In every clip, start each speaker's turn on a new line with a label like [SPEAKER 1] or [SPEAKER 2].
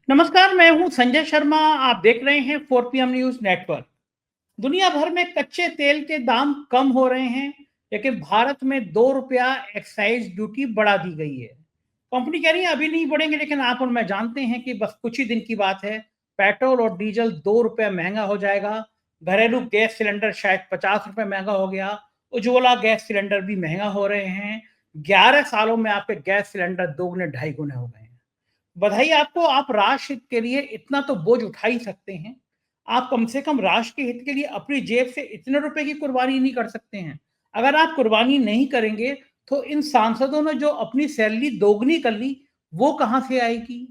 [SPEAKER 1] नमस्कार, मैं हूं संजय शर्मा। आप देख रहे हैं 4 PM न्यूज नेटवर्क। दुनिया भर में कच्चे तेल के दाम कम हो रहे हैं, लेकिन भारत में 2 रुपया एक्साइज ड्यूटी बढ़ा दी गई है। कंपनी कह रही है अभी नहीं बढ़ेंगे, लेकिन आप और मैं जानते हैं कि बस कुछ ही दिन की बात है। पेट्रोल और डीजल 2 रुपया महंगा हो जाएगा। घरेलू गैस सिलेंडर शायद 50 रुपये महंगा हो गया। उज्ज्वला गैस सिलेंडर भी महंगा हो रहे हैं। 11 सालों में आपके गैस सिलेंडर दोगुने ढाई गुने हो गए हैं। बधाई आपको, आप राष्ट्र हित के लिए इतना तो बोझ उठा ही सकते हैं। आप कम से कम राष्ट्र के हित के लिए अपनी जेब से इतने रुपए की कुर्बानी नहीं कर सकते हैं। अगर आप कुर्बानी नहीं करेंगे, तो इन सांसदों ने जो अपनी सैलरी दोगुनी कर ली, वो कहां से आएगी?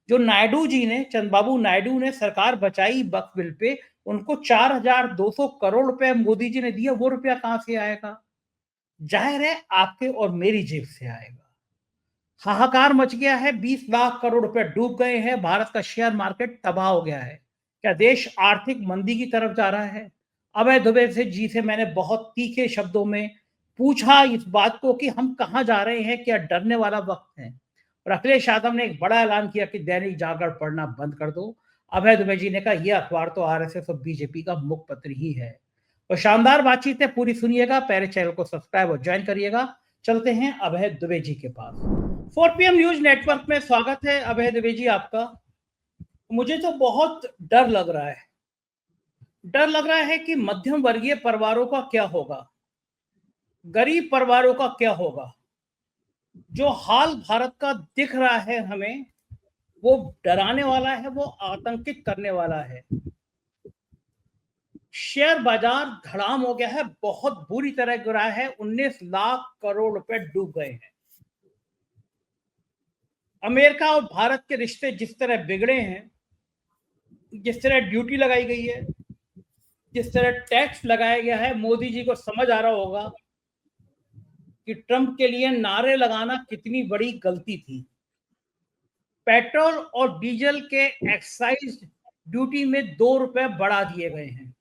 [SPEAKER 1] जो नायडू जी ने, चंद्रबाबू नायडू ने सरकार बचाई वक्फ बिल पे, उनको 4,200 करोड़ रुपए मोदी जी ने दिया, वो रुपया कहां से आएगा? जाहिर है आपके और मेरी जेब से आएगा। हाहाकार मच गया है, 20 लाख करोड़ रुपए डूब गए हैं, भारत का शेयर मार्केट तबाह हो गया है। क्या देश आर्थिक मंदी की तरफ जा रहा है? अभय दुबे से जी से मैंने बहुत तीखे शब्दों में पूछा इस बात को कि हम कहां जा रहे हैं, क्या डरने वाला वक्त है? और अखिलेश यादव ने एक बड़ा ऐलान किया कि दैनिक जागरण पढ़ना बंद कर दो। अभय दुबे जी ने कहा यह अखबार तो आरएसएस और बीजेपी का मुखपत्र ही है। तो शानदार बातचीत है, पूरी सुनिएगा, पहले चैनल को सब्सक्राइब और ज्वाइन करिएगा। चलते हैं अभय दुबे जी के पास। 4 PM न्यूज नेटवर्क में स्वागत है अभय दुबे जी आपका। मुझे तो बहुत डर लग रहा है कि मध्यम वर्गीय परिवारों का क्या होगा, गरीब परिवारों का क्या होगा। जो हाल भारत का दिख रहा है हमें, वो डराने वाला है, वो आतंकित करने वाला है। शेयर बाजार धड़ाम हो गया है, बहुत बुरी तरह गिरा है, 19 लाख करोड़ रुपए डूब गए हैं। अमेरिका और भारत के रिश्ते जिस तरह बिगड़े हैं, जिस तरह ड्यूटी लगाई गई है, जिस तरह टैक्स लगाया गया है, मोदी जी को समझ आ रहा होगा कि ट्रंप के लिए नारे लगाना कितनी बड़ी गलती थी। पेट्रोल और डीजल के एक्साइज ड्यूटी में 2 रुपए बढ़ा दिए गए हैं।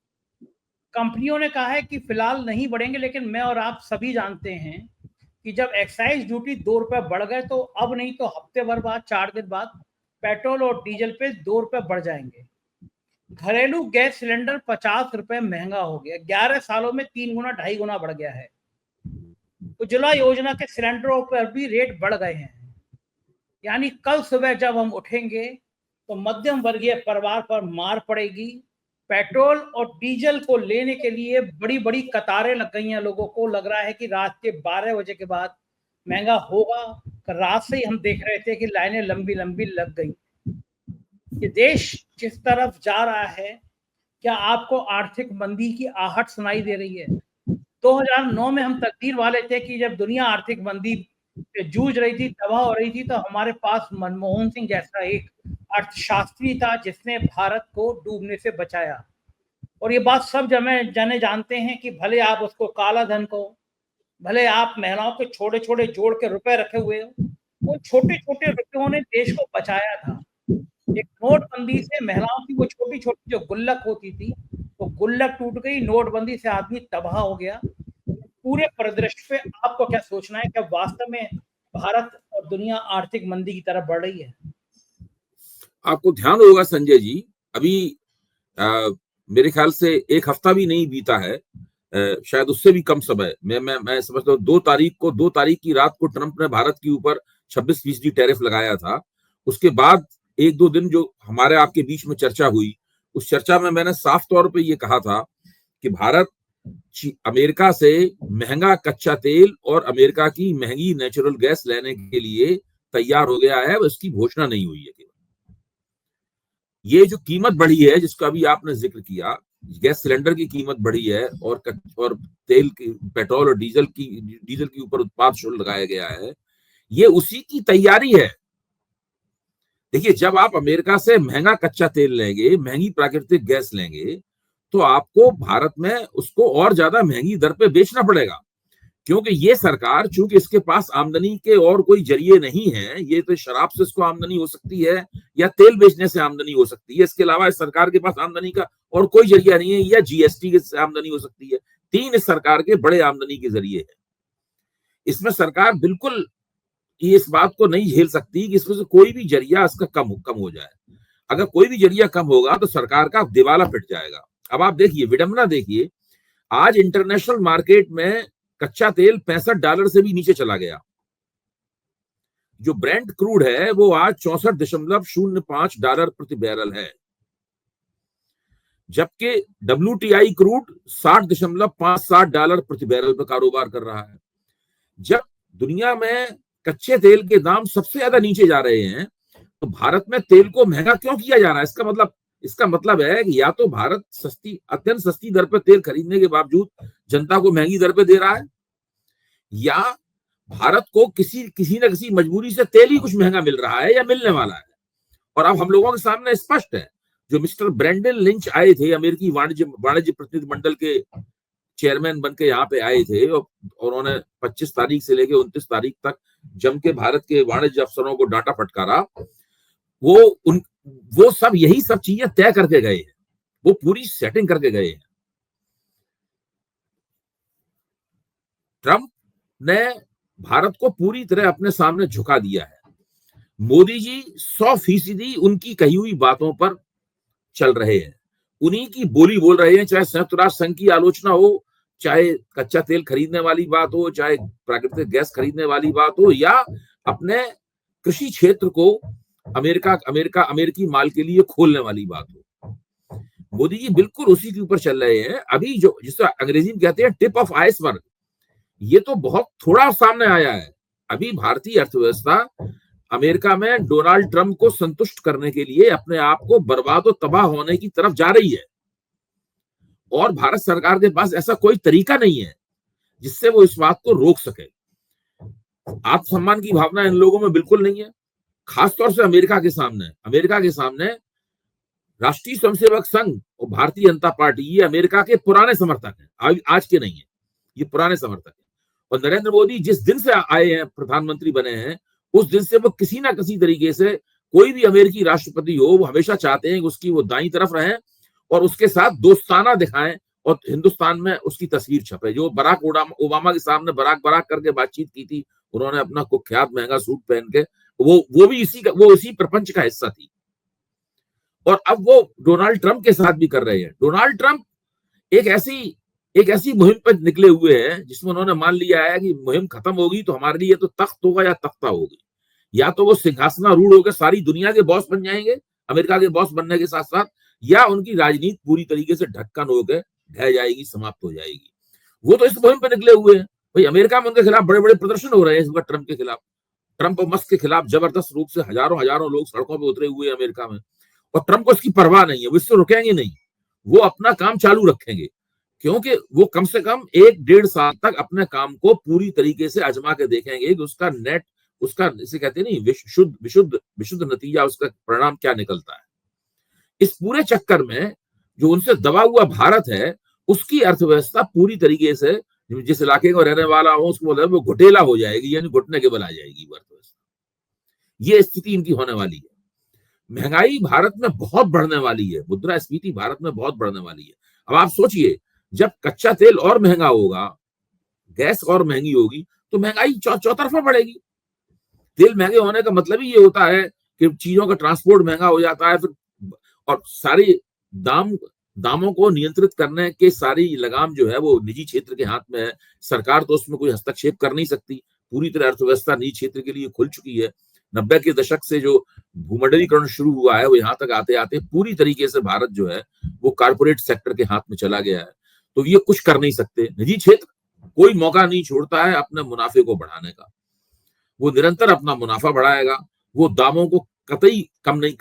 [SPEAKER 1] कंपनियों ने कहा है कि फिलहाल नहीं बढ़ेंगे, लेकिन मैं और आप सभी जानते हैं कि जब एक्साइज ड्यूटी 2 रुपए बढ़ गए, तो अब नहीं तो हफ्ते भर बाद, 4 दिन बाद पेट्रोल और डीजल पे 2 रुपए बढ़ जाएंगे। घरेलू गैस सिलेंडर 50 रुपए महंगा हो गया। 11 सालों में 3 गुना 2.5 गुना बढ़ गया है। उज्ज्वला योजना के सिलेंडरों पर भी रेट बढ़ गए हैं। यानी कल सुबह जब हम उठेंगे, तो मध्यम वर्गीय परिवार पर मार पड़ेगी। पेट्रोल और डीजल को लेने के लिए बड़ी बड़ी कतारें लग गई हैं। लोगों को लग रहा है कि रात के 12 बजे के बाद महंगा होगा। रात से ही हम देख रहे थे कि लाइनें लंबी लंबी लग गई। ये देश जिस तरफ जा रहा है, क्या आपको आर्थिक मंदी की आहट सुनाई दे रही है? 2009 में हम तकदीर वाले थे कि जब दुनिया आर्थिक मंदी से जूझ रही थी, तबाह हो रही थी, तो हमारे पास मनमोहन सिंह जैसा एक अर्थशास्त्री था जिसने भारत को डूबने से बचाया। और ये बात सब जने जानते हैं कि भले आप उसको काला धन को, भले आप महिलाओं के छोटे छोटे जोड़ के रुपए रखे हुए हो, वो छोटे छोटे रुपयों ने देश को बचाया था। एक नोटबंदी से महिलाओं की वो छोटी-छोटी जो गुल्लक होती थी, वो गुल्लक टूट गई, नोटबंदी से आदमी तबाह हो गया। पूरे परिदृश्य पे आपको क्या सोचना है? क्या वास्तव में भारत और दुनिया आर्थिक मंदी की तरफ बढ़ रही है?
[SPEAKER 2] आपको ध्यान होगा संजय जी, अभी आ, मेरे ख्याल से 1 हफ्ता भी नहीं बीता है, शायद उससे भी कम समय। मैं समझता हूँ 2 तारीख की रात को ट्रंप ने भारत के ऊपर 26% टैरिफ लगाया था। उसके बाद 1-2 दिन जो हमारे आपके बीच में चर्चा हुई, उस चर्चा में मैंने साफ तौर पे ये कहा था कि भारत अमेरिका से महंगा कच्चा तेल और अमेरिका की महंगी नेचुरल गैस लेने के लिए तैयार हो गया है। इसकी घोषणा नहीं हुई है। ये जो कीमत बढ़ी है, जिसका अभी आपने जिक्र किया, गैस सिलेंडर की कीमत बढ़ी है और तेल की, पेट्रोल और डीजल के ऊपर उत्पाद शुल्क लगाया गया है, ये उसी की तैयारी है। देखिए, जब आप अमेरिका से महंगा कच्चा तेल लेंगे, महंगी प्राकृतिक गैस लेंगे, तो आपको भारत में उसको और ज्यादा महंगी दर पे बेचना पड़ेगा, क्योंकि ये सरकार, चूंकि इसके पास आमदनी के और कोई जरिए नहीं है, ये तो शराब से इसको आमदनी हो सकती है या तेल बेचने से आमदनी हो सकती है, इसके अलावा इस सरकार के पास आमदनी का और कोई जरिया नहीं है, या जीएसटी से आमदनी हो सकती है। 3 इस सरकार के बड़े आमदनी के जरिए है। इसमें सरकार बिल्कुल इस बात को नहीं झेल सकती कि इसमें से कोई भी जरिया इसका कम हो जाए। अगर कोई भी जरिया कम होगा तो सरकार का दिवाला पिट जाएगा। अब आप देखिए, विडंबना देखिए, आज इंटरनेशनल मार्केट में कच्चा तेल $65 से भी नीचे चला गया। जो ब्रेंट क्रूड है वो आज $64.05 प्रति बैरल है, जबकि WTI क्रूड $60.57 प्रति बैरल पर कारोबार कर रहा है। जब दुनिया में कच्चे तेल के दाम सबसे ज्यादा नीचे जा रहे हैं तो भारत में तेल को महंगा क्यों किया जा रहा है? इसका मतलब है कि या तो भारत अत्यंत सस्ती दर पर तेल खरीदने के बावजूद जनता को महंगी दर पर दे रहा है, या भारत को किसी न किसी मजबूरी से तेल ही कुछ महंगा मिल रहा है या मिलने वाला है। और अब हम लोगों के सामने स्पष्ट है, जो मिस्टर ब्रेंडन लिंच आए थे, अमेरिकी वाणिज्य प्रतिनिधिमंडल के चेयरमैन बन के यहाँ पे आए थे, और उन्होंने 25 तारीख से लेकर 29 तारीख तक जम के भारत के वाणिज्य अफसरों को डांटा फटकारा। वो सब यही सब चीजें तय करके गए हैं, वो पूरी सेटिंग करके गए हैं। ट्रंप ने भारत को पूरी तरह अपने सामने झुका दिया है। मोदी जी 100% उनकी कही हुई बातों पर चल रहे हैं, उन्हीं की बोली बोल रहे हैं, चाहे संयुक्त राष्ट्र संघ की आलोचना हो, चाहे कच्चा तेल खरीदने वाली बात हो, चाहे प्राकृतिक गैस खरीदने वाली बात हो, या अपने कृषि क्षेत्र को अमेरिकी माल के लिए खोलने वाली बात हो। मोदी जी बिल्कुल उसी के ऊपर चल रहे हैं। अभी जो जिसे अंग्रेजी में कहते हैं टिप ऑफ आइसबर्ग, ये तो बहुत थोड़ा सामने आया है। अभी भारतीय अर्थव्यवस्था अमेरिका में डोनाल्ड ट्रंप को संतुष्ट करने के लिए अपने आप को बर्बाद और तबाह होने की तरफ जा रही है, और भारत सरकार के पास ऐसा कोई तरीका नहीं है जिससे वो इस बात को रोक सके। आत्मसम्मान की भावना इन लोगों में बिल्कुल नहीं है, खासतौर से अमेरिका के सामने राष्ट्रीय स्वयंसेवक संघ और भारतीय जनता पार्टी, ये अमेरिका के पुराने समर्थक हैं, आज के नहीं है, ये पुराने समर्थक हैं। और नरेंद्र मोदी जिस दिन से आए हैं, प्रधानमंत्री बने हैं, उस दिन से वो किसी ना किसी तरीके से, कोई भी अमेरिकी राष्ट्रपति हो, वो हमेशा चाहते हैं कि उसकी वो दाईं तरफ रहे और उसके साथ दोस्ताना दिखाएं और हिंदुस्तान में उसकी तस्वीर छपे। जो बराक ओबामा के सामने बराक करके बातचीत की थी, उन्होंने अपना कुख्यात महंगा सूट पहन के, वो भी इसी प्रपंच का हिस्सा थी। और अब वो डोनाल्ड ट्रंप के साथ भी कर रहे हैं। डोनाल्ड ट्रंप एक ऐसी मुहिम पर निकले हुए हैं जिसमें उन्होंने मान लिया है कि मुहिम खत्म होगी तो हमारे लिए तो तख्त होगा या तख्ता होगी, या तो वो सिंहासनारूढ़ होकर सारी दुनिया के बॉस बन जाएंगे अमेरिका के बॉस बनने के साथ साथ, या उनकी राजनीति पूरी तरीके से ढक्कन होकर ढह जाएगी, समाप्त हो जाएगी। वो तो इस मुहिम पर निकले हुए हैं भाई। अमेरिका में उनके खिलाफ बड़े बड़े प्रदर्शन हो रहे हैं इस वक्त, ट्रंप के खिलाफ, ट्रंप और मस्क के खिलाफ जबरदस्त रूप से हजारों लोग सड़कों पर उतरे हुए हैं अमेरिका में। और ट्रंप को इसकी परवाह नहीं है, वो इससे रुकेंगे नहीं, वो अपना काम चालू रखेंगे, क्योंकि वो कम से कम 1-1.5 साल तक अपने काम को पूरी तरीके से आजमा के देखेंगे कि उसका इसे कहते नहीं विशुद्ध नतीजा, उसका परिणाम क्या निकलता है। इस पूरे चक्कर में जो उनसे दबा हुआ भारत है, उसकी अर्थव्यवस्था पूरी तरीके से, जिस इलाके का रहने वाला हो उसको बोला वो घुटेला हो जाएगी, यानी घुटने के बल आ जाएगी वो अर्थव्यवस्था। ये स्थिति इनकी होने वाली है। महंगाई भारत में बहुत बढ़ने वाली है, मुद्रास्फीति भारत में बहुत बढ़ने वाली है। अब आप सोचिए, जब कच्चा तेल और महंगा होगा, गैस और महंगी होगी, तो महंगाई चौतरफा बढ़ेगी। तेल महंगे होने का मतलब ही ये होता है कि चीजों का ट्रांसपोर्ट महंगा हो जाता है, फिर और सारी दामों को नियंत्रित करने के सारी लगाम जो है वो निजी क्षेत्र के हाथ में है। सरकार तो उसमें कोई हस्तक्षेप कर नहीं सकती, पूरी तरह अर्थव्यवस्था निजी क्षेत्र के लिए खुल चुकी है। 90 के दशक से जो भूमंडलीकरण शुरू हुआ है, वो यहाँ तक आते आते पूरी तरीके से भारत जो है वो कारपोरेट सेक्टर के हाथ में चला गया है। तो ये कुछ कर नहीं सकते। निजी क्षेत्र कोई मौका नहीं छोड़ता है अपने मुनाफे को बढ़ाने का, वो निरंतर अपना मुनाफा बढ़ाएगा, वो दामों को कतई कम नहीं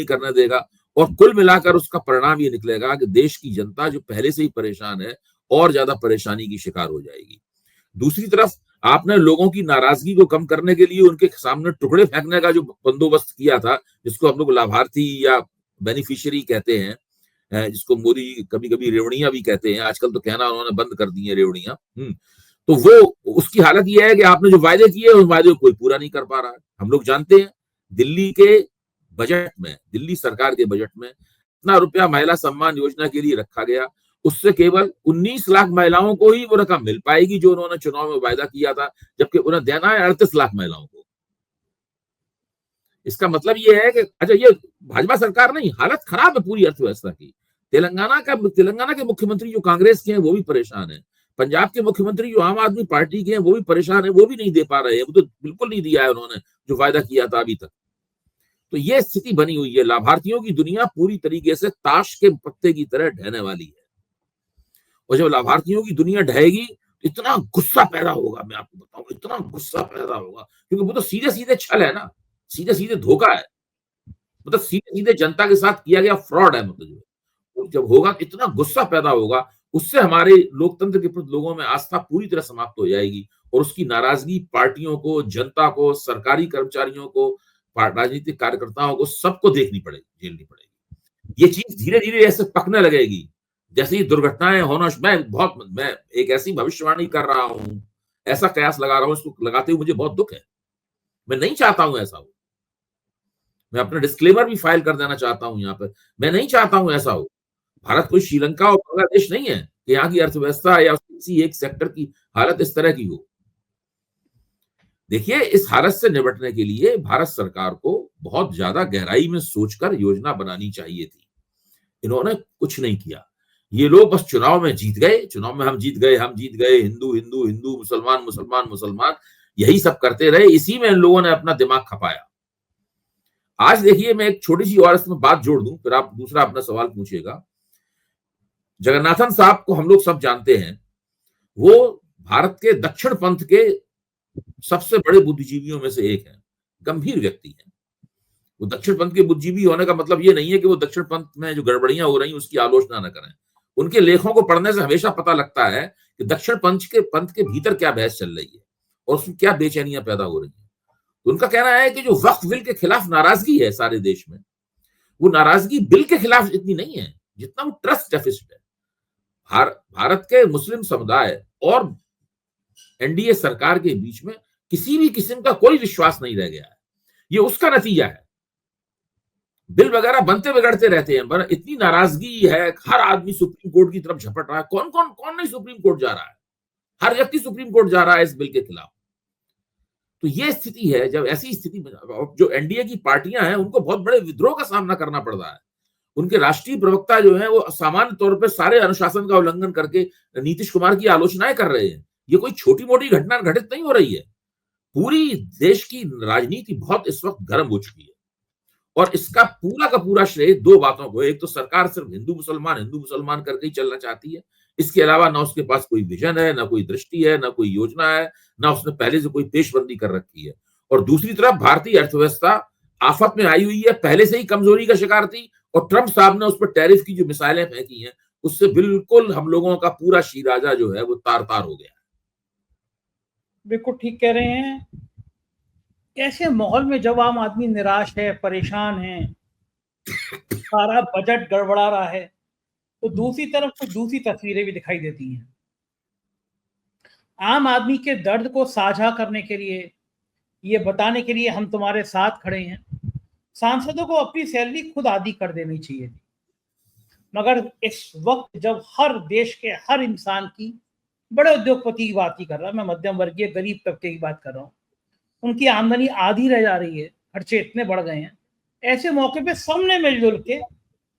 [SPEAKER 2] करने देगा। और कुल मिलाकर उसका परिणाम ये निकलेगा कि देश की जनता जो पहले से ही परेशान है और ज्यादा परेशानी की शिकार हो जाएगी। दूसरी तरफ आपने लोगों की नाराजगी को कम करने के लिए उनके सामने टुकड़े फेंकने का जो बंदोबस्त किया था, जिसको हम लोग लाभार्थी या बेनिफिशियरी कहते हैं, जिसको मोदी कभी कभी रेवड़ियां भी कहते हैं, आजकल तो कहना उन्होंने बंद कर दी है रेवड़ियां। तो वो उसकी हालत ये है कि आपने जो वायदे किए उस वायदे को कोई पूरा नहीं कर पा रहा है। हम लोग जानते हैं दिल्ली सरकार के बजट में इतना रुपया महिला सम्मान योजना के लिए रखा गया, उससे केवल 19 लाख महिलाओं को ही वो रकम मिल पाएगी जो उन्होंने चुनाव में वायदा किया था, जबकि उन्हें देना है 38 लाख महिलाओं को। इसका मतलब ये है कि अच्छा, ये भाजपा सरकार नहीं, हालत खराब है पूरी अर्थव्यवस्था की। तेलंगाना के मुख्यमंत्री जो कांग्रेस के हैं वो भी परेशान है, पंजाब के मुख्यमंत्री जो आम आदमी पार्टी के हैं वो भी परेशान है, वो भी नहीं दे पा रहे हैं, वो तो बिल्कुल नहीं दिया है उन्होंने जो वायदा किया था अभी तक। तो ये स्थिति बनी हुई है, लाभार्थियों की दुनिया पूरी तरीके से ताश के पत्ते की तरह ढहने वाली है। और जब लाभार्थियों की दुनिया ढहेगी, इतना गुस्सा पैदा होगा, मैं आपको बताऊं, इतना गुस्सा पैदा होगा, क्योंकि वो तो सीधे सीधे छल है ना, सीधे सीधे धोखा है, मतलब सीधे सीधे जनता के साथ किया गया फ्रॉड है। मतलब जो जब होगा इतना गुस्सा पैदा होगा, उससे हमारे लोकतंत्र के प्रति लोगों में आस्था पूरी तरह समाप्त हो जाएगी, और उसकी नाराजगी पार्टियों को, जनता को, सरकारी कर्मचारियों को, राजनीतिक कार्यकर्ताओं को, सबको देखनी पड़ेगी, झेलनी पड़ेगी। ये चीज धीरे धीरे ऐसे पकने लगेगी जैसे ही दुर्घटनाएं होना। मैं एक ऐसी भविष्यवाणी कर रहा हूं, ऐसा कयास लगा रहा हूं, इसको लगाते हुए मुझे बहुत दुख है, मैं नहीं चाहता हूं ऐसा हो। मैं अपना डिस्क्लेमर भी फाइल कर देना चाहता हूं यहाँ पर, मैं नहीं चाहता हूं ऐसा हो। भारत कोई श्रीलंका और बांग्लादेश नहीं है कि यहाँ की अर्थव्यवस्था या किसी एक सेक्टर की हालत इस तरह की हो। देखिए, इस हालत से निपटने के लिए भारत सरकार को बहुत ज्यादा गहराई में सोचकर योजना बनानी चाहिए थी। इन्होंने कुछ नहीं किया। ये लोग बस चुनाव में जीत गए, चुनाव में हम जीत गए, हिंदू हिंदू हिंदू, मुसलमान मुसलमान मुसलमान, यही सब करते रहे। इसी में इन लोगों ने अपना दिमाग खपाया। आज देखिए, मैं एक छोटी सी और इसमें बात जोड़ दूं, फिर आप दूसरा अपना सवाल पूछिएगा। जगन्नाथन साहब को हम लोग सब जानते हैं, वो भारत के दक्षिण पंथ के सबसे बड़े बुद्धिजीवियों में से एक है, गंभीर व्यक्ति है। वो दक्षिण पंथ के बुद्धिजीवी होने का मतलब ये नहीं है कि वो दक्षिण पंथ में जो गड़बड़ियां हो रही हैं उसकी आलोचना न करें। उनके लेखों को पढ़ने से हमेशा पता लगता है कि दक्षिण पंथ के भीतर क्या बहस चल रही है और उसमें क्या बेचैनियां पैदा हो रही है। उनका कहना है कि जो वक्फ बिल के खिलाफ नाराजगी है सारे देश में, वो नाराजगी बिल के खिलाफ इतनी नहीं है जितना वो ट्रस्ट डेफिसिट है। भारत के मुस्लिम समुदाय और एनडीए सरकार के बीच में किसी भी किस्म का कोई विश्वास नहीं रह गया है। ये उसका नतीजा है। बिल वगैरह बनते बिगड़ते रहते हैं, इतनी नाराजगी है, हर आदमी सुप्रीम कोर्ट की तरफ झपट रहा है। कौन नहीं सुप्रीम कोर्ट जा रहा है, हर व्यक्ति सुप्रीम कोर्ट जा रहा है इस बिल के खिलाफ। तो ये स्थिति है। जब ऐसी स्थिति में जो एनडीए की पार्टियां हैं उनको बहुत बड़े विद्रोह का सामना करना पड़ रहा है। उनके राष्ट्रीय प्रवक्ता जो है वो सामान्य तौर पर सारे अनुशासन का उल्लंघन करके नीतीश कुमार की आलोचनाएं कर रहे हैं। ये कोई छोटी मोटी घटना घटित नहीं हो रही है। पूरी देश की राजनीति बहुत इस वक्त गर्म हो चुकी है, और इसका पूरा का पूरा श्रेय दो बातों को। एक तो सरकार सिर्फ हिंदू मुसलमान करके ही चलना चाहती है, इसके अलावा ना उसके पास कोई विजन है, ना कोई दृष्टि है, ना कोई योजना है, ना उसने पहले से कोई पेशबंदी कर रखी है। और दूसरी तरफ भारतीय अर्थव्यवस्था आफत में आई हुई है, पहले से ही कमजोरी का शिकार थी, और ट्रंप साहब ने उस पर टैरिफ की जो मिसाइलें फेंकी हैं उससे बिल्कुल हम लोगों का पूरा शिराजा जो है वो तार तार हो गया।
[SPEAKER 1] बिल्कुल ठीक कह रहे हैं। ऐसे माहौल में जब आम आदमी निराश है, परेशान है, सारा बजट गड़बड़ा रहा है, तो दूसरी तरफ कुछ दूसरी तस्वीरें भी दिखाई देती हैं। आम आदमी के दर्द को साझा करने के लिए, ये बताने के लिए हम तुम्हारे साथ खड़े हैं। सांसदों को अपनी सैलरी खुद आधी कर देनी चाहिए थी, मगर इस वक्त जब हर देश के हर इंसान की, बड़े उद्योगपति की बात ही कर रहा, मैं मध्यम वर्गीय गरीब तबके की बात कर रहा हूँ, उनकी आमदनी आधी रह जा रही है, खर्चे इतने बढ़ गए हैं। ऐसे मौके पे सबने मिलजुल के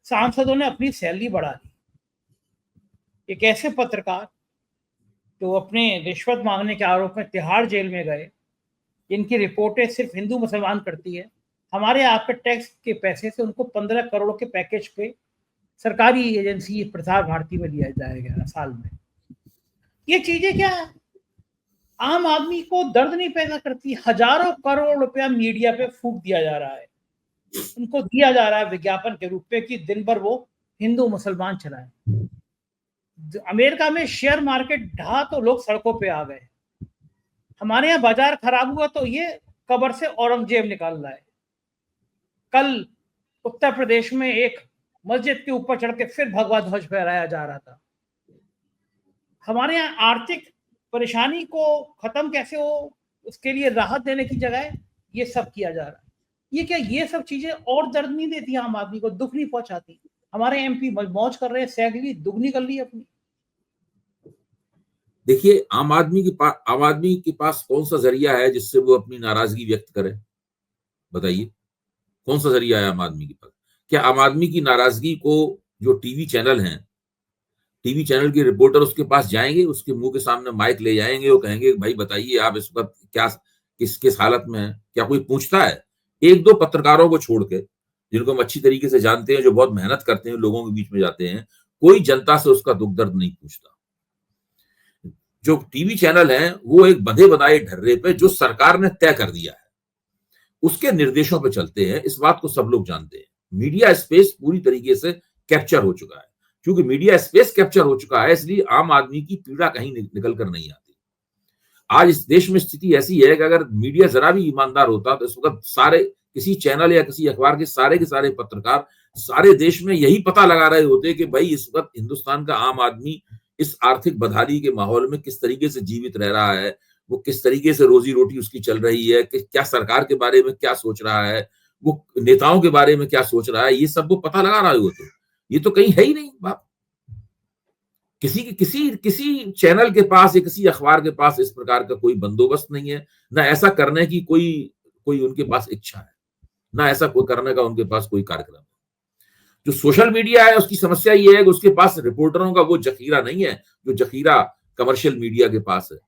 [SPEAKER 1] सांसदों ने अपनी सैलरी बढ़ा दी। एक ऐसे पत्रकार जो अपने रिश्वत मांगने के आरोप में तिहाड़ जेल में गए, जिनकी रिपोर्टें सिर्फ हिंदू मुसलमान करती है, हमारे आपके टैक्स के पैसे से उनको 15 करोड़ के पैकेज पे सरकारी एजेंसी प्रसार भारती में दिया जाएगा साल में। ये चीजें क्या है, आम आदमी को दर्द नहीं पैदा करती। हजारों करोड़ रुपया मीडिया पे फूक दिया जा रहा है, उनको दिया जा रहा है विज्ञापन के रूप में कि दिन भर वो हिंदू मुसलमान चलाए। अमेरिका में शेयर मार्केट ढहा तो लोग सड़कों पे आ गए। हमारे यहाँ बाजार खराब हुआ तो ये कब्र से औरंगजेब निकाल रहा है। कल उत्तर प्रदेश में एक मस्जिद के ऊपर चढ़ के फिर भगवा ध्वज फहराया जा रहा था। हमारे यहाँ आर्थिक परेशानी को खत्म कैसे हो, उसके लिए राहत देने की जगह ये सब किया जा रहा है। ये क्या, ये सब चीजें और दर्द नहीं देती आम आदमी को, दुख नहीं पहुंचाती? हमारे एमपी मौज कर रहे हैं, सैलरी दुगनी कर ली अपनी।
[SPEAKER 2] देखिए, आम आदमी के पास कौन सा जरिया है जिससे वो अपनी नाराजगी व्यक्त करे, बताइए। कौन सा जरिया है आम आदमी के पास? क्या आम आदमी की नाराजगी को जो टीवी चैनल हैं, टीवी चैनल के रिपोर्टर उसके पास जाएंगे, उसके मुंह के सामने माइक ले जाएंगे, वो कहेंगे भाई बताइए आप इस वक्त क्या किस हालत में है? क्या कोई पूछता है? एक दो पत्रकारों को छोड़ के, जिनको हम अच्छी तरीके से जानते हैं, जो बहुत मेहनत करते हैं, लोगों के बीच में जाते हैं, कोई जनता से उसका दुख दर्द नहीं पूछता। जो टीवी चैनल हैं वो एक बंधे बनाए ढर्रे पे जो सरकार ने तय कर दिया है उसके निर्देशों पे चलते हैं। इस बात को सब लोग जानते हैं। मीडिया स्पेस पूरी तरीके से कैप्चर हो चुका है। क्योंकि मीडिया स्पेस कैप्चर हो चुका है, इसलिए आम आदमी की पीड़ा कहीं निकल कर नहीं आती। आज इस देश में स्थिति ऐसी है कि अगर मीडिया जरा भी ईमानदार होता तो इस वक्त सारे किसी चैनल या किसी अखबार के सारे पत्रकार सारे देश में यही पता लगा रहे होते कि भाई इस वक्त हिंदुस्तान का आम आदमी इस आर्थिक बदहाली के माहौल में किस तरीके से जीवित रह रहा है, वो किस तरीके से रोजी रोटी उसकी चल रही है, कि क्या सरकार के बारे में क्या सोच रहा है, वो नेताओं के बारे में क्या सोच रहा है, ये सब वो पता लगा रहे होते। ये तो कहीं है ही नहीं बात। किसी चैनल के पास या किसी अखबार के पास इस प्रकार का कोई बंदोबस्त नहीं है, ना ऐसा करने की कोई उनके पास इच्छा है, ना ऐसा कोई करने का उनके पास कोई कार्यक्रम है। जो सोशल मीडिया है उसकी समस्या ये है कि उसके पास रिपोर्टरों का वो जखीरा नहीं है जो जखीरा कमर्शियल मीडिया के पास है।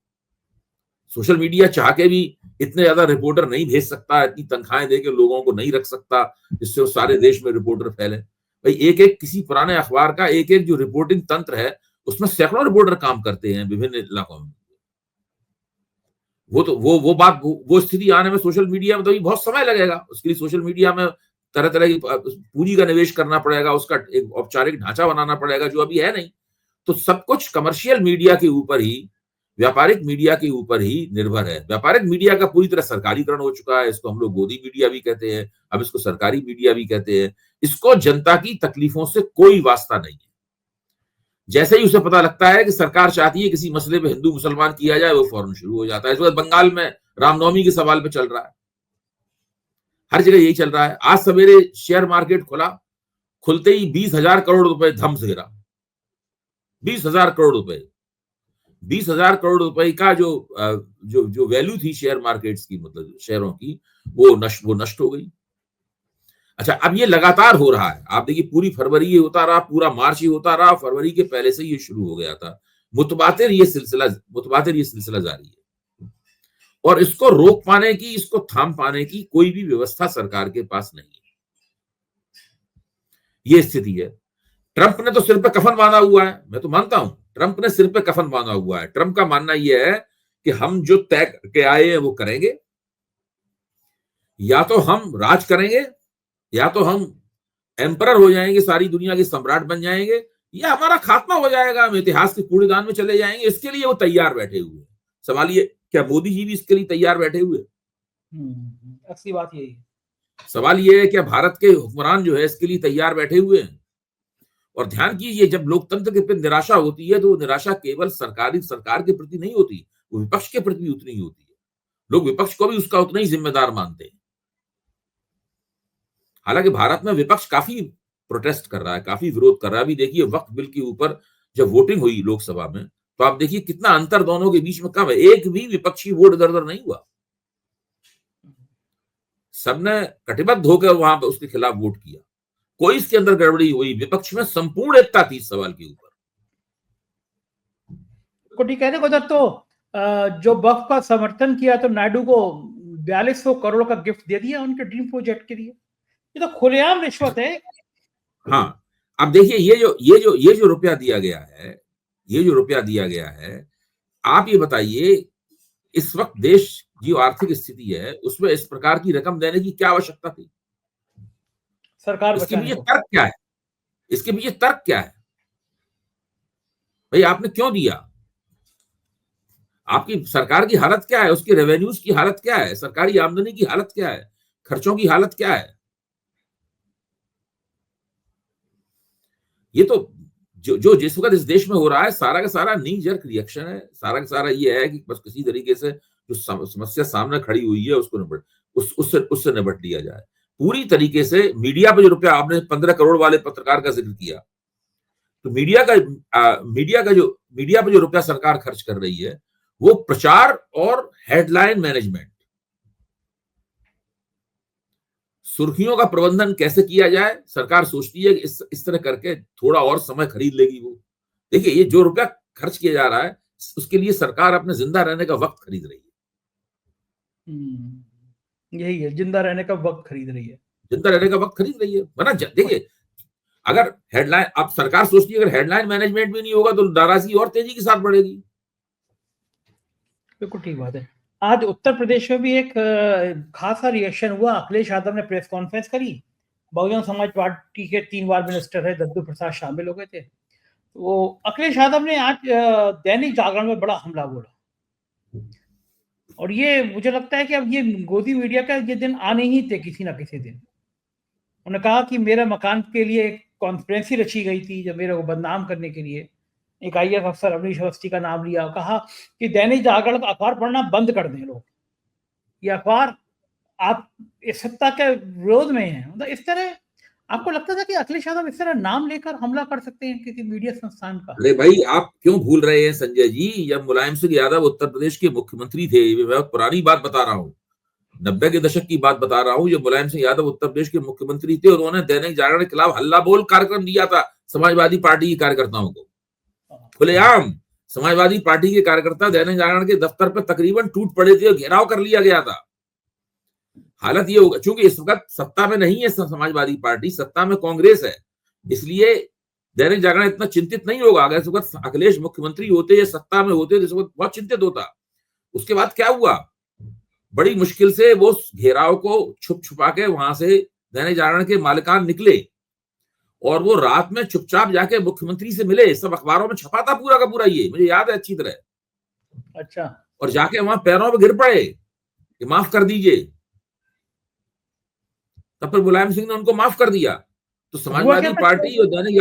[SPEAKER 2] सोशल मीडिया चाह के भी इतने ज्यादा रिपोर्टर नहीं भेज सकता, इतनी तनख्वाहें देकर लोगों को नहीं रख सकता जिससे वो सारे देश में रिपोर्टर फैले। भाई एक एक किसी पुराने अखबार का एक एक जो रिपोर्टिंग तंत्र है उसमें सैकड़ों रिपोर्टर काम करते हैं विभिन्न इलाकों में। वो स्थिति आने में सोशल मीडिया में तो बहुत समय लगेगा। उसके लिए सोशल मीडिया में तरह तरह की पूंजी का निवेश करना पड़ेगा, उसका एक औपचारिक ढांचा बनाना पड़ेगा जो अभी है नहीं। तो सब कुछ कमर्शियल मीडिया के ऊपर ही, व्यापारिक मीडिया के ऊपर ही निर्भर है। व्यापारिक मीडिया का पूरी तरह सरकारीकरण हो चुका है। इसको हम लोग गोदी मीडिया भी कहते हैं, अब इसको सरकारी मीडिया भी कहते हैं। इसको जनता की तकलीफों से कोई वास्ता नहीं है। जैसे ही उसे पता लगता है कि सरकार चाहती है किसी मसले पे हिंदू मुसलमान किया जाए, वो फौरन शुरू हो जाता है। इस वक्त बंगाल में रामनवमी के सवाल पे चल रहा है, हर जगह यही चल रहा है। आज सवेरे शेयर मार्केट खुलते ही 20,000 करोड़ रुपए धम से गिरा। 20,000 करोड़ रुपए, 20,000 करोड़ रुपए का जो वैल्यू थी शेयर मार्केट्स की, मतलब शेयरों की, वो नष्ट हो गई। अच्छा, अब ये लगातार हो रहा है। आप देखिए पूरी फरवरी ये होता रहा, पूरा मार्च ये होता रहा, फरवरी के पहले से ये शुरू हो गया था। मुतबातिर ये सिलसिला जारी है और इसको रोक पाने की, इसको थाम पाने की कोई भी व्यवस्था सरकार के पास नहीं है। ये स्थिति है। ट्रंप ने तो सिर पे कफन बांधा हुआ है, मैं तो मानता हूं ट्रंप ने सिर पे कफन बांधा हुआ है। ट्रंप का मानना यह है कि हम जो तय करके आए हैं वो करेंगे, या तो हम राज करेंगे, या तो हम एम्परर हो जाएंगे, सारी दुनिया के सम्राट बन जाएंगे, या हमारा खात्मा हो जाएगा, हम इतिहास के कूड़ेदान में चले जाएंगे। इसके लिए वो तैयार बैठे हुए हैं। सवाल ये, क्या मोदी जी भी इसके लिए तैयार बैठे हुए?
[SPEAKER 1] असली बात यही है।
[SPEAKER 2] सवाल ये है, क्या भारत के हुक्मरान जो है इसके लिए तैयार बैठे हुए हैं? और ध्यान कीजिए, जब लोकतंत्र के प्रति निराशा होती है तो वो निराशा केवल सरकार के प्रति नहीं होती, वो विपक्ष के प्रति भी उतनी ही होती है। लोग विपक्ष को भी उसका उतना ही जिम्मेदार मानते हैं। हालांकि भारत में विपक्ष काफी प्रोटेस्ट कर रहा है, काफी विरोध कर रहा है। अभी देखिए वक्फ बिल के ऊपर जब वोटिंग हुई लोकसभा में, तो आप देखिए कितना अंतर दोनों के बीच में कम है। एक भी विपक्षी वोट इधर नहीं हुआ, सबने कटिबद्ध होकर वहां पर उसके खिलाफ वोट किया। कोई इसके अंदर गड़बड़ी हुई, विपक्ष में संपूर्ण एकता थी इस सवाल के ऊपर।
[SPEAKER 1] कोटी कहने को तो जो वक्फ का समर्थन किया तो नायडू को 4200 करोड़ का गिफ्ट दे दिया उनके ड्रीम प्रोजेक्ट के लिए। ये तो खुलेआम रिश्वत है।
[SPEAKER 2] हाँ, अब देखिए ये जो रुपया दिया गया है, ये जो रुपया दिया गया है, आप ये बताइए इस वक्त देश की आर्थिक स्थिति है उसमें इस प्रकार की रकम देने की क्या आवश्यकता थी?
[SPEAKER 1] सरकार
[SPEAKER 2] इसके पीछे तर्क क्या है? इसके पीछे तर्क क्या है? भाई आपने क्यों दिया? आपकी सरकार की हालत क्या है? उसके रेवेन्यूज की हालत क्या है? सरकारी आमदनी की हालत क्या है? खर्चों की हालत क्या है? ये तो जो जिस वक्त इस देश में हो रहा है सारा का सारा नी जर्क रिएक्शन है। सारा का सारा ये है कि बस किसी तरीके से जो समस्या सामने खड़ी हुई है उससे निपट लिया जाए। पूरी तरीके से मीडिया पे जो रुपया, आपने 15 करोड़ वाले पत्रकार का जिक्र किया, तो मीडिया पे जो रुपया सरकार खर्च कर रही है वो प्रचार और हेडलाइन मैनेजमेंट, सुर्खियों का प्रबंधन कैसे किया जाए, सरकार सोचती है कि इस तरह करके थोड़ा और समय खरीद लेगी वो। देखिए, ये जो रुपया खर्च किया जा रहा है, उसके लिए सरकार अपने जिंदा रहने का वक्त खरीद रही है।
[SPEAKER 1] यही है, जिंदा रहने का वक्त खरीद रही है,
[SPEAKER 2] जिंदा रहने का वक्त खरीद रही है। वरना देखिए, अगर हेडलाइन, अब सरकार सोचती है अगर हेडलाइन मैनेजमेंट भी नहीं होगा तो नाराजगी और तेजी के साथ बढ़ेगी।
[SPEAKER 1] बिल्कुल ठीक बात है। आज उत्तर प्रदेश में भी एक खासा रिएक्शन हुआ। अखिलेश यादव ने प्रेस कॉन्फ्रेंस करी। बहुजन समाज पार्टी के 3 बार मिनिस्टर है दद्दू प्रसाद शामिल हो गए थे। तो अखिलेश यादव ने आज दैनिक जागरण में बड़ा हमला बोला, और ये मुझे लगता है कि अब ये गोदी मीडिया का ये दिन आने ही थे किसी ना किसी दिन। उन्होंने कहा कि मेरे मकान के लिए एक कॉन्फ्रेंसी रची गई थी जो मेरे को बदनाम करने के लिए। एक आईएएस अफसर अवनीश अवस्थी का नाम लिया, कहा कि दैनिक जागरण का अखबार पढ़ना बंद कर दें लोग, ये अखबार आप इस सत्ता के विरोध में है। मतलब इस तरह आपको लगता था कि अखिलेश यादव इस तरह नाम लेकर हमला कर सकते हैं किसी मीडिया संस्थान का?
[SPEAKER 2] अरे भाई, आप क्यों भूल रहे हैं संजय जी, जब मुलायम सिंह यादव उत्तर प्रदेश के मुख्यमंत्री थे, मैं बहुत पुरानी बात बता रहा हूँ, 90 के दशक की बात बता रहा हूँ, जब मुलायम सिंह यादव उत्तर प्रदेश के मुख्यमंत्री थे, उन्होंने दैनिक जागरण के खिलाफ हल्ला बोल कार्यक्रम दिया था समाजवादी पार्टी के कार्यकर्ताओं को। खुलेआम समाजवादी पार्टी के कार्यकर्ता दैनिक जागरण के दफ्तर पर तकरीबन टूट पड़े थे और घेराव कर लिया गया था। हालत ये होगा, चूंकि इस वक्त सत्ता में नहीं है समाजवादी पार्टी, सत्ता में कांग्रेस है, इसलिए दैनिक जागरण इतना चिंतित नहीं होगा। अगर इस वक्त अखिलेश मुख्यमंत्री होते या सत्ता में होते तो इस वक्त बहुत चिंतित होता। उसके बाद क्या हुआ, बड़ी मुश्किल से वो घेराव को छुप छुपा के वहां से दैनिक जागरण के मालिकान निकले और वो रात में चुपचाप जाके मुख्यमंत्री से मिले। सब अखबारों में छपा था पूरा का पूरा, ये मुझे याद है अच्छी तरह।
[SPEAKER 1] अच्छा।
[SPEAKER 2] और जाके वहां पैरों में गिर पड़े कि माफ कर दीजिए। तब फिर मुलायम सिंह ने उनको माफ कर दिया। तो समाजवादी पार्टी और दैनिक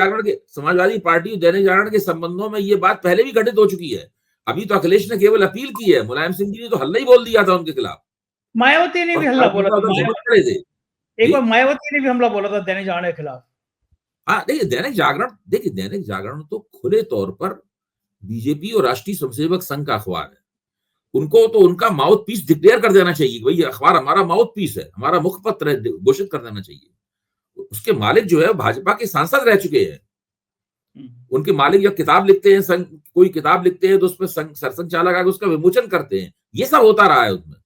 [SPEAKER 2] जागरण के संबंधों में ये बात पहले भी घटित हो चुकी है। अभी तो अखिलेश ने केवल अपील की है, मुलायम सिंह जी ने तो हल्ला ही बोल दिया था उनके खिलाफ।
[SPEAKER 1] मायावती ने भी हल्ला बोला था, एक बार मायावती ने भी हमला बोला था दैनिक जागरण के खिलाफ।
[SPEAKER 2] हाँ, देखिए दैनिक जागरण तो खुले तौर पर बीजेपी और राष्ट्रीय स्वयंसेवक संघ का अखबार है। उनको तो उनका माउथ पीस डिक्लेयर कर देना चाहिए, भाई ये अखबार हमारा माउथ पीस है, हमारा मुखपत्र है, घोषित कर देना चाहिए। उसके मालिक जो है भाजपा के सांसद रह चुके हैं। उनके मालिक जब किताब लिखते हैं, कोई किताब लिखते हैं तो उसमें सरसंघचालक आकर उसका विमोचन करते हैं। ये सब होता रहा है उसमें।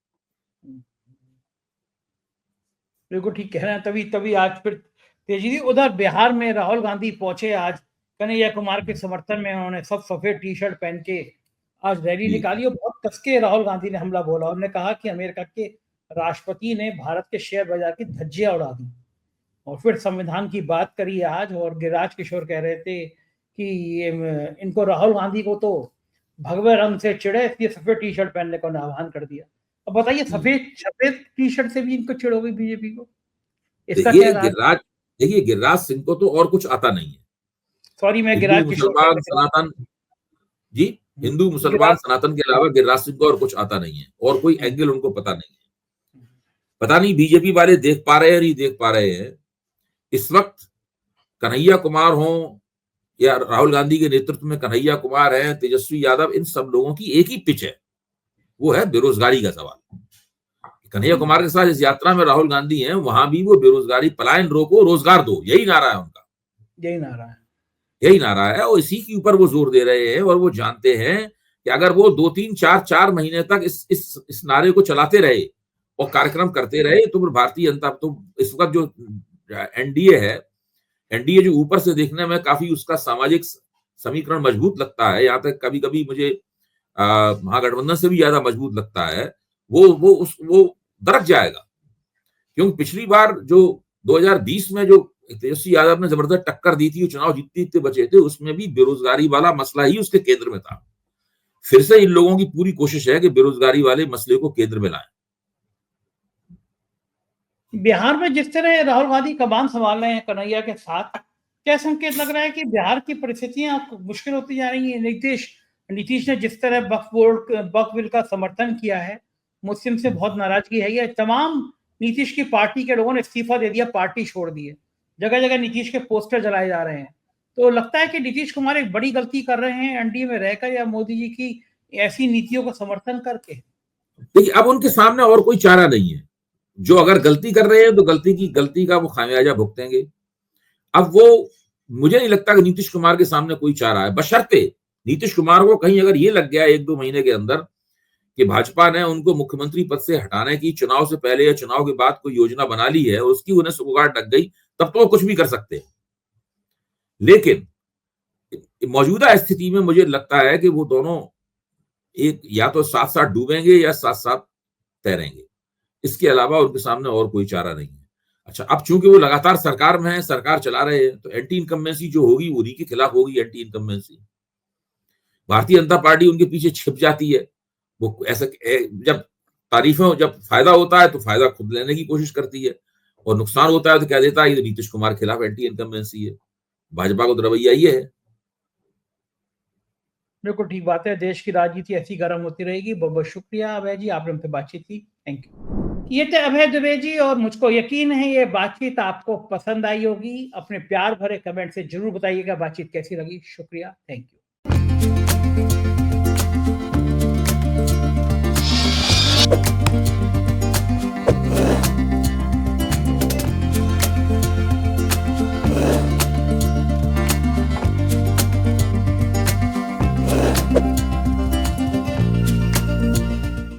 [SPEAKER 1] बिल्कुल ठीक कह रहे हैं। तभी आज फिर तेजी थी। उधर बिहार में राहुल गांधी पहुंचे आज कन्हैया कुमार के समर्थन में। उन्होंने सब सफेद टी शर्ट पहन के आज रैली निकाली और बहुत कसके राहुल गांधी ने हमला बोला। उन्होंने कहा कि अमेरिका के राष्ट्रपति ने भारत के शेयर बाजार की धज्जियां उड़ा दी और फिर संविधान की बात करी आज। और गिरिराज किशोर कह रहे थे कि इनको राहुल गांधी को तो भगवे रंग से चिड़े, इसलिए सफेद टी शर्ट पहनने का आह्वान कर दिया। अब बताइए, सफेद टी शर्ट से भी इनको चिड़ोगी बीजेपी को? इसका क्या राज?
[SPEAKER 2] देखिए, गिरिराज सिंह को तो और कुछ आता नहीं है।
[SPEAKER 1] सॉरी, मैं गिरिराज
[SPEAKER 2] मुसलमान सनातन जी, हिंदू मुसलमान सनातन के अलावा गिरिराज सिंह को और कुछ आता नहीं है, और कोई एंगल उनको पता नहीं है। पता नहीं बीजेपी वाले देख पा रहे हैं नहीं देख पा रहे हैं। इस वक्त कन्हैया कुमार हो या राहुल गांधी के नेतृत्व में कन्हैया कुमार है, तेजस्वी यादव, इन सब लोगों की एक ही पिच है, वो है बेरोजगारी का सवाल। कन्हैया कुमार के साथ इस यात्रा में राहुल गांधी हैं, वहां भी वो बेरोजगारी, पलायन रोको, रोजगार दो, यही नारा है उनका। यही नारा है और इसी के ऊपर वो जोर दे रहे हैं। और वो जानते हैं कि अगर वो 2-3-4 महीने तक इस नारे को चलाते रहे और कार्यक्रम करते रहे तो फिर भारतीय जनता, तो इस वक्त जो एनडीए है, एनडीए जो ऊपर से देखने में काफी उसका सामाजिक समीकरण मजबूत लगता है, यहाँ तक कभी कभी मुझे महागठबंधन से भी ज्यादा मजबूत लगता है, वो दरक जाएगा। क्योंकि पिछली बार जो 2020 में जो तेजस्वी यादव ने जबरदस्त टक्कर दी थी, चुनाव जीतते बचे थे, उसमें भी बेरोजगारी वाला मसला ही उसके केंद्र में था। फिर से इन लोगों की पूरी कोशिश है कि बेरोजगारी वाले मसले को केंद्र में लाएं।
[SPEAKER 1] बिहार में जिस तरह राहुल गांधी कमान संभाल रहे हैं कन्हैया के साथ, क्या संकेत लग रहा है कि बिहार की परिस्थितियां मुश्किल होती जा रही है? नीतीश ने जिस तरह वक्फ बिल का समर्थन किया है, मुस्लिम से बहुत नाराजगी है। ये तमाम नीतीश की पार्टी के लोगों ने इस्तीफा दे दिया, पार्टी छोड़ दी है, जगह जगह नीतीश के पोस्टर जलाए जा रहे हैं। तो लगता है कि नीतीश कुमार एक बड़ी गलती कर रहे हैं एनडीए में रहकर, या मोदी जी की ऐसी नीतियों का समर्थन करके?
[SPEAKER 2] देखिए, अब उनके सामने और कोई चारा नहीं है। जो अगर गलती कर रहे हैं तो गलती का वो खामियाजा भुगतेंगे। अब वो मुझे नहीं लगता कि नीतीश कुमार के सामने कोई चारा है, बशर्ते नीतीश कुमार को कहीं अगर ये लग गया 1-2 महीने के अंदर कि भाजपा ने उनको मुख्यमंत्री पद से हटाने की चुनाव से पहले या चुनाव के बाद कोई योजना बना ली है और उसकी उन्हें सुगुगार लग गई, तब तो वो कुछ भी कर सकते हैं। लेकिन मौजूदा स्थिति में मुझे लगता है कि वो दोनों एक या तो साथ साथ डूबेंगे या साथ साथ तैरेंगे, इसके अलावा उनके सामने और कोई चारा नहीं है। अच्छा, अब चूंकि वो लगातार सरकार में है, सरकार चला रहे हैं, तो एंटी इनकम्बेंसी जो होगी उन्हीं के खिलाफ होगी। Anti incumbency Bharatiya Janata party उनके पीछे छिप जाती है। वो ऐसा जब फायदा होता है तो फायदा खुद लेने की कोशिश करती है और नुकसान होता है तो कह देता है ये नीतीश कुमार के खिलाफ एंटी इनकम्बेंसी है। भाजपा को तो रवैया ये है।
[SPEAKER 1] बिल्कुल ठीक बात है। देश की राजनीति ऐसी गर्म होती रहेगी। बहुत बहुत शुक्रिया अभय जी, आपने हमसे बातचीत की। Thank you. ये थे अभय दुबे जी और मुझको यकीन है ये बातचीत आपको पसंद आई होगी। अपने प्यार भरे कमेंट से जरूर बताइएगा बातचीत कैसी लगी। शुक्रिया, थैंक यू।